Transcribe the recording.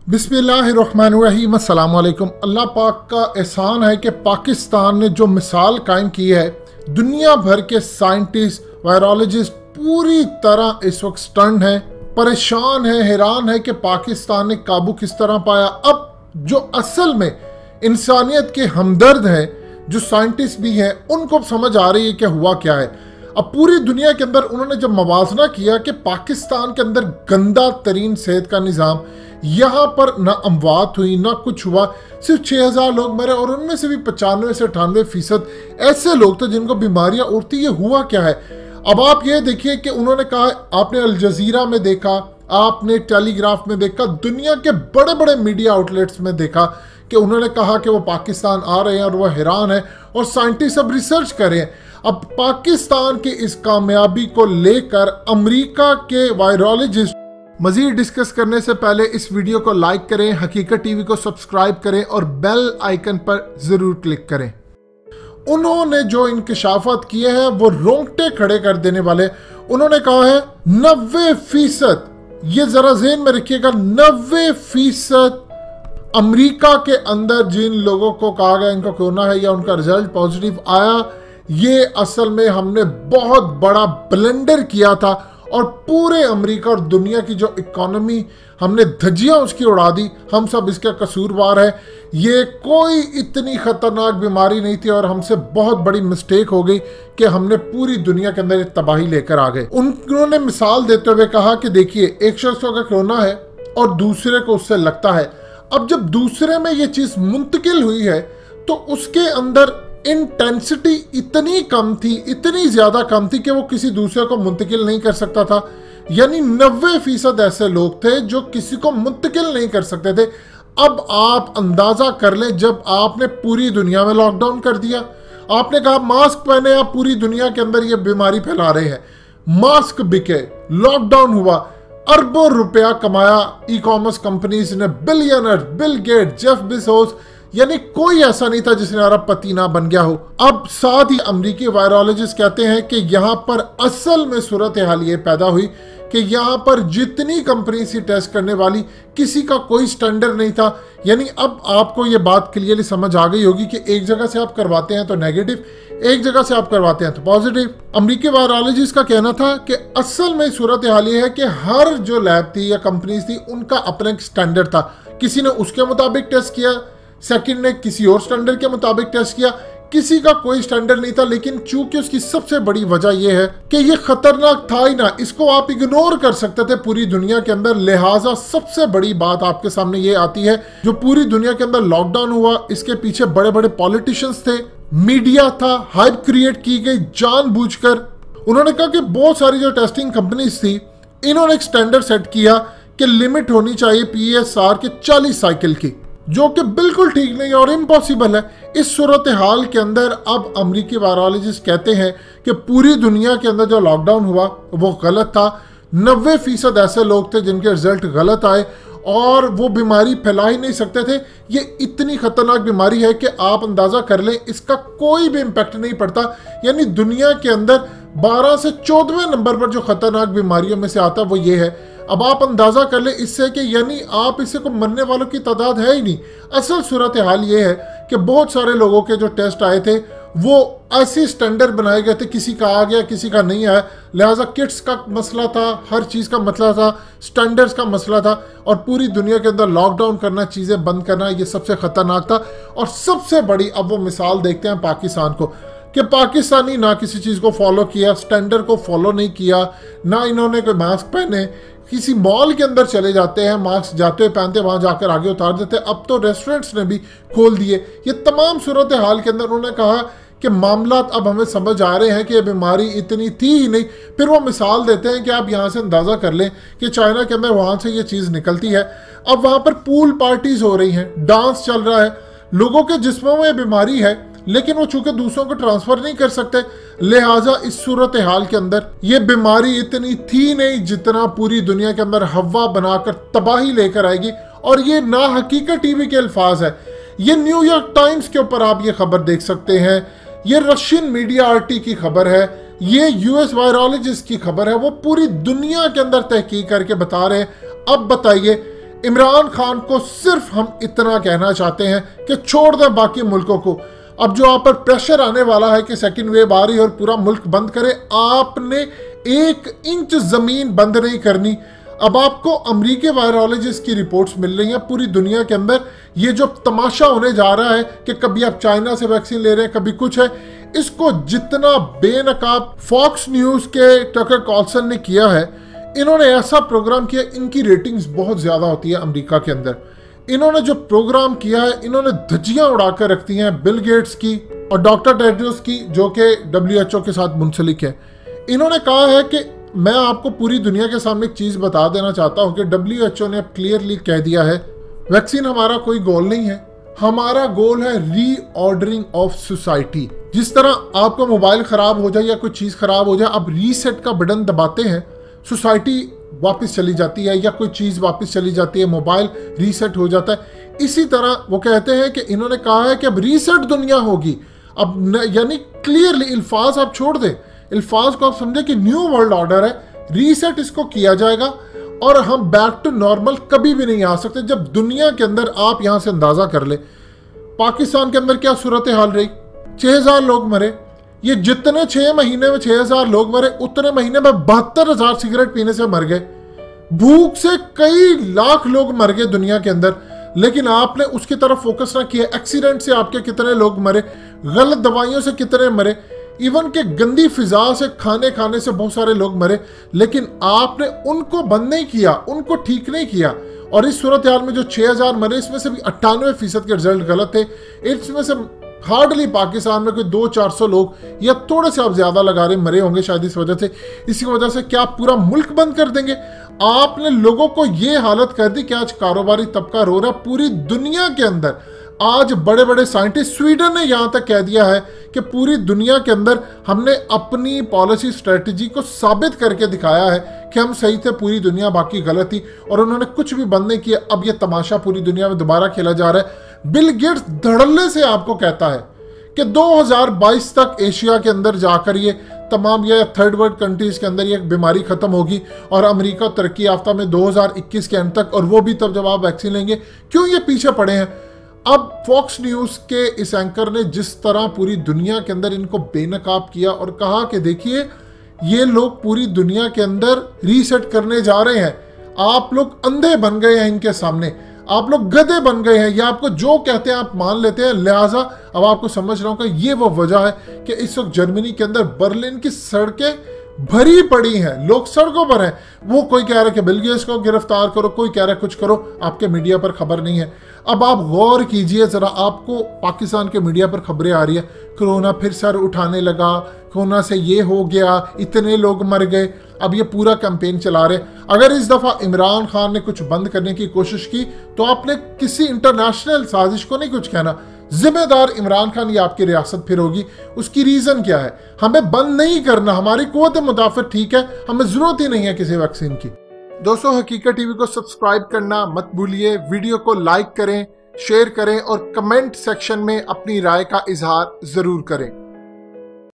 बिस्मिल्लाहिर्रहमानिर्रहीम अस्सलाम वालेकुम। अल्लाह पाक का एहसान है कि पाकिस्तान ने जो मिसाल कायम की है, दुनिया भर के साइंटिस्ट, वायरोलॉजिस्ट पूरी तरह इस वक्त स्टन्ड हैं, परेशान हैं, हैरान है कि पाकिस्तान ने काबू किस तरह पाया। अब जो असल में इंसानियत के हमदर्द हैं, जो साइंटिस्ट भी हैं, उनको समझ आ रही है कि हुआ क्या है। अब पूरी दुनिया के अंदर उन्होंने जब मवाजना किया कि पाकिस्तान के अंदर गंदा तरीन सेहत का निज़ाम, यहाँ पर ना अमवात हुई ना कुछ हुआ, सिर्फ 6000 लोग मरे और उनमें से भी 95 से 98% ऐसे लोग थे जिनको बीमारियां उड़ती। ये हुआ क्या है? अब आप ये देखिए कि उन्होंने कहा, आपने अल जजीरा में देखा, आपने टेलीग्राफ में देखा, दुनिया के बड़े बड़े मीडिया आउटलेट्स में देखा कि उन्होंने कहा कि वो पाकिस्तान आ रहे हैं और वह हैरान है और साइंटिस्ट अब रिसर्च कर रहे हैं। अब पाकिस्तान की इस कामयाबी को लेकर अमेरिका के वायरोलॉजिस्ट मजीद डिस्कस करने से पहले इस वीडियो को लाइक करें, हकीकत टीवी को सब्सक्राइब करें और बेल आइकन पर जरूर क्लिक करें। उन्होंने जो इंकशाफात किए हैं वो रोंगटे खड़े कर देने वाले। उन्होंने कहा है 90%, ये जरा ज़हन में रखिएगा, 90% अमेरिका के अंदर जिन लोगों को कहा गया इनको कोरोना है या उनका रिजल्ट पॉजिटिव आया, ये असल में हमने बहुत बड़ा ब्लंडर किया था और पूरे अमेरिका और दुनिया की जो इकोनॉमी हमने धज्जियां उसकी उड़ा दी, हम सब इसका कसूरवार है। ये कोई इतनी खतरनाक बीमारी नहीं थी और हमसे बहुत बड़ी मिस्टेक हो गई कि हमने पूरी दुनिया के अंदर तबाही लेकर आ गए। उन्होंने मिसाल देते हुए कहा कि देखिए, एक शख्स का कोरोना है और दूसरे को उससे लगता है। अब जब दूसरे में ये चीज मुंतकिल हुई है तो उसके अंदर इंटेंसिटी इतनी कम थी, इतनी ज्यादा कम थी कि वो किसी दूसरे को मुंतकिल नहीं कर सकता था। यानी 90% ऐसे लोग थे जो किसी को मुंतकिल नहीं कर सकते थे। अब आप अंदाजा कर लें, जब आपने पूरी दुनिया में लॉकडाउन कर दिया, आपने कहा मास्क पहने, आप पूरी दुनिया के अंदर ये बीमारी फैला रहे हैं, मास्क बिके, लॉकडाउन हुआ, अरबों रुपया कमाया ई कॉमर्स कंपनीज ने, billionaire Bill Gate, Jeff Bezos, यानी कोई ऐसा नहीं था जिसने अरबपति ना बन गया हो। अब साथ ही अमेरिकी वायरोलॉजिस्ट कहते हैं कि यहाँ पर असल में सूरत हाल ये पैदा हुई कि यहाँ पर जितनी कंपनी सी टेस्ट करने वाली, किसी का कोई स्टैंडर्ड नहीं था। यानी अब आपको ये बात क्लियरली समझ आ गई होगी कि एक जगह से आप करवाते हैं तो नेगेटिव, एक जगह से आप करवाते हैं तो पॉजिटिव। अमेरिकी वायरोलॉजिस्ट का कहना था कि असल में सूरत हाल ये है कि हर जो लैब थी या कंपनी थी उनका अपना एक स्टैंडर्ड था। किसी ने उसके मुताबिक टेस्ट किया, सेकंड ने किसी और स्टैंडर्ड के मुताबिक टेस्ट किया, किसी का कोई स्टैंडर्ड नहीं था। लेकिन चूंकि उसकी सबसे बड़ी वजह यह है कि ये खतरनाक था ही ना, इसको आप इग्नोर कर सकते थे पूरी दुनिया के अंदर। लिहाजा सबसे बड़ी बात आपके सामने ये आती है, जो पूरी दुनिया के अंदर लॉकडाउन हुआ, इसके पीछे बड़े बड़े पॉलिटिशियंस थे, मीडिया था, हाइप क्रिएट की गई जानबूझकर। उन्होंने कहा कि बहुत सारी जो टेस्टिंग कंपनीज थी, इन्होंने एक स्टैंडर्ड सेट किया कि लिमिट होनी चाहिए PSR के 40 साइकिल की, जो कि बिल्कुल ठीक नहीं है और इम्पॉसिबल है। इस सूरत हाल के अंदर अब अमेरिकी वायरोलॉजिस्ट कहते हैं कि पूरी दुनिया के अंदर जो लॉकडाउन हुआ वो गलत था। 90% ऐसे लोग थे जिनके रिजल्ट गलत आए और वो बीमारी फैला ही नहीं सकते थे। ये इतनी खतरनाक बीमारी है कि आप अंदाजा कर लें, इसका कोई भी इम्पैक्ट नहीं पड़ता। यानी दुनिया के अंदर 12 से 14वें नंबर पर जो खतरनाक बीमारियों में से आता है वो ये है। अब आप अंदाजा कर ले इससे कि यानी आप इससे को मरने वालों की तादाद है ही नहीं। असल सूरत हाल ये है कि बहुत सारे लोगों के जो टेस्ट आए थे वो ऐसे स्टैंडर्ड बनाए गए थे, किसी का आ गया किसी का नहीं आया। लिहाजा किट्स का मसला था, हर चीज़ का मसला था, स्टैंडर्ड्स का मसला था और पूरी दुनिया के अंदर लॉकडाउन करना, चीज़ें बंद करना, ये सबसे खतरनाक था। और सबसे बड़ी अब वो मिसाल देखते हैं पाकिस्तान को कि पाकिस्तानी ना किसी चीज़ को फॉलो किया, स्टैंडर्ड को फॉलो नहीं किया, ना इन्होंने कोई मास्क पहने। किसी मॉल के अंदर चले जाते हैं, मास्क जाते हुए पहनते, वहां जाकर आगे उतार देते। अब तो रेस्टोरेंट्स ने भी खोल दिए। ये तमाम सूरत हाल के अंदर उन्होंने कहा कि मामला अब हमें समझ आ रहे हैं कि ये बीमारी इतनी थी ही नहीं। फिर वो मिसाल देते हैं कि आप यहाँ से अंदाज़ा कर लें कि चाइना के अंदर वहाँ से ये चीज़ निकलती है। अब वहाँ पर पूल पार्टीज हो रही हैं, डांस चल रहा है, लोगों के जिस्मों में बीमारी है लेकिन वो चूंकि दूसरों को ट्रांसफर नहीं कर सकते। लिहाजा इस सूरत हाल के अंदर ये बीमारी इतनी थी नहीं जितना पूरी दुनिया के अंदर हवा बनाकर तबाही लेकर आएगी। और ये ना हकीकत टीवी के अल्फाज है, ये न्यूयॉर्क टाइम्स के ऊपर आप ये खबर देख सकते हैं, ये रशियन मीडिया RT की खबर है, ये US वायरोलॉजिस्ट की खबर है। वो पूरी दुनिया के अंदर तहकीक करके बता रहे हैं। अब बताइए इमरान खान को सिर्फ हम इतना कहना चाहते हैं कि छोड़ दें बाकी मुल्कों को। अब जो आप पर प्रेशर आने वाला है कि सेकंड वेव आ रही है और पूरा मुल्क बंद करे, आपने 1 इंच जमीन बंद नहीं करनी। अब आपको अमेरिकी वायरोलॉजिस्ट की रिपोर्ट्स मिल रही हैं पूरी दुनिया के अंदर। ये जो तमाशा होने जा रहा है कि कभी आप चाइना से वैक्सीन ले रहे हैं, कभी कुछ है, इसको जितना बेनकाब फॉक्स न्यूज के टकर कार्लसन ने किया है, इन्होंने ऐसा प्रोग्राम किया, इनकी रेटिंग्स बहुत ज्यादा होती है अमेरिका के अंदर। इन्होंने जो प्रोग्राम किया है, इन्होंने धज्जियां उड़ाकर रखती हैं बिल गेट्स की और डॉक्टर टेड्रोस की, जो कि WHO के साथ मुंसलिक है। इन्होंने कहा है कि मैं आपको पूरी दुनिया के सामने एक चीज बता देना चाहता हूं कि WHO ने क्लियरली कह दिया है वैक्सीन हमारा कोई गोल नहीं है, हमारा गोल है रीऑर्डरिंग ऑफ सोसाइटी। जिस तरह आपका मोबाइल खराब हो जाए या कोई चीज खराब हो जाए, आप रीसेट का बटन दबाते हैं, सोसाइटी वापस चली जाती है, या कोई चीज वापस चली जाती है, मोबाइल रीसेट हो जाता है। इसी तरह वो कहते हैं कि इन्होंने कहा है कि अब रीसेट दुनिया होगी। अब यानी क्लियरली अल्फाज आप छोड़ दें, अल्फाज को आप समझे कि न्यू वर्ल्ड ऑर्डर है, रीसेट इसको किया जाएगा और हम बैक टू नॉर्मल कभी भी नहीं आ सकते। जब दुनिया के अंदर आप यहां से अंदाजा कर ले, पाकिस्तान के अंदर क्या सूरत हाल रही, 6000 लोग मरे। ये जितने 6 महीने में 6000 लोग मरे, उतने महीने में 72,000 सिगरेट पीने से मर गए। भूख से कई लाख लोग मर गए दुनिया के अंदर, लेकिन आपने उसकी तरफ फोकस ना किया। एक्सीडेंट से आपके कितने लोग मरे, गलत दवाइयों से कितने मरे, इवन के गंदी फिजा से खाने से बहुत सारे लोग मरे, लेकिन आपने उनको बंद नहीं किया, उनको ठीक नहीं किया। और इस सूरत हाल में जो 6000 मरे, इसमें से भी 98% के रिजल्ट गलत थे। इसमें से हार्डली पाकिस्तान में कोई 200-400 लोग या थोड़े से आप ज्यादा लगा रहे मरे होंगे शायद इस वजह से। इसी वजह से क्या पूरा मुल्क बंद कर देंगे? आपने लोगों को ये हालत कर दी कि आज कारोबारी तबका रो रहा है पूरी दुनिया के अंदर। आज बड़े बड़े साइंटिस्ट, स्वीडन ने यहां तक कह दिया है कि पूरी दुनिया के अंदर हमने अपनी पॉलिसी स्ट्रेटजी को साबित करके दिखाया है कि हम सही थे, पूरी दुनिया बाकी गलत थी, और उन्होंने कुछ भी बंद नहीं किया। अब ये तमाशा पूरी दुनिया में दोबारा खेला जा रहा है। बिल गेट्स धड़ल्ले से आपको कहता है कि 2022 तक एशिया के अंदर जाकर ये तमाम ये थर्ड वर्ल्ड कंट्रीज के अंदर ये बीमारी खत्म होगी और अमेरिका तरक्की याफ्ता में 2021 के अंत तक, और वो भी तब जब आप वैक्सीन लेंगे। क्यों ये पीछे पड़े हैं? अब फॉक्स न्यूज के इस एंकर ने जिस तरह पूरी दुनिया के अंदर इनको बेनकाब किया और कहा कि देखिए ये लोग पूरी दुनिया के अंदर रीसेट करने जा रहे हैं, आप लोग अंधे बन गए हैं इनके सामने, आप लोग गधे बन गए हैं, या आपको जो कहते हैं आप मान लेते हैं। लिहाजा अब आपको समझ रहा हूं कि ये वो वजह है कि इस वक्त जर्मनी के अंदर बर्लिन की सड़कें भरी पड़ी हैं, लोग सड़कों पर हैं। वो कोई कह रहा है कि बिल गेट्स को गिरफ्तार करो, कोई कह रहा है कुछ करो, आपके मीडिया पर खबर नहीं है। अब आप गौर कीजिए जरा, आपको पाकिस्तान के मीडिया पर खबरें आ रही है, कोरोना फिर सर उठाने लगा, कोरोना से ये हो गया, इतने लोग मर गए। अब ये पूरा कैंपेन चला रहे। अगर इस दफा इमरान खान ने कुछ बंद करने की कोशिश की तो आपने किसी इंटरनेशनल साजिश को नहीं कुछ कहना, जिम्मेदार इमरान खान, ये आपकी रियासत फिर होगी। उसकी रीजन क्या है? हमें बंद नहीं करना, हमारी कुव्वत मुदाफिर ठीक है, हमें जरूरत ही नहीं है किसी वैक्सीन की। दोस्तों, हकीकत टीवी को सब्सक्राइब करना मत भूलिए, वीडियो को लाइक करें, शेयर करें और कमेंट सेक्शन में अपनी राय का इजहार जरूर करें।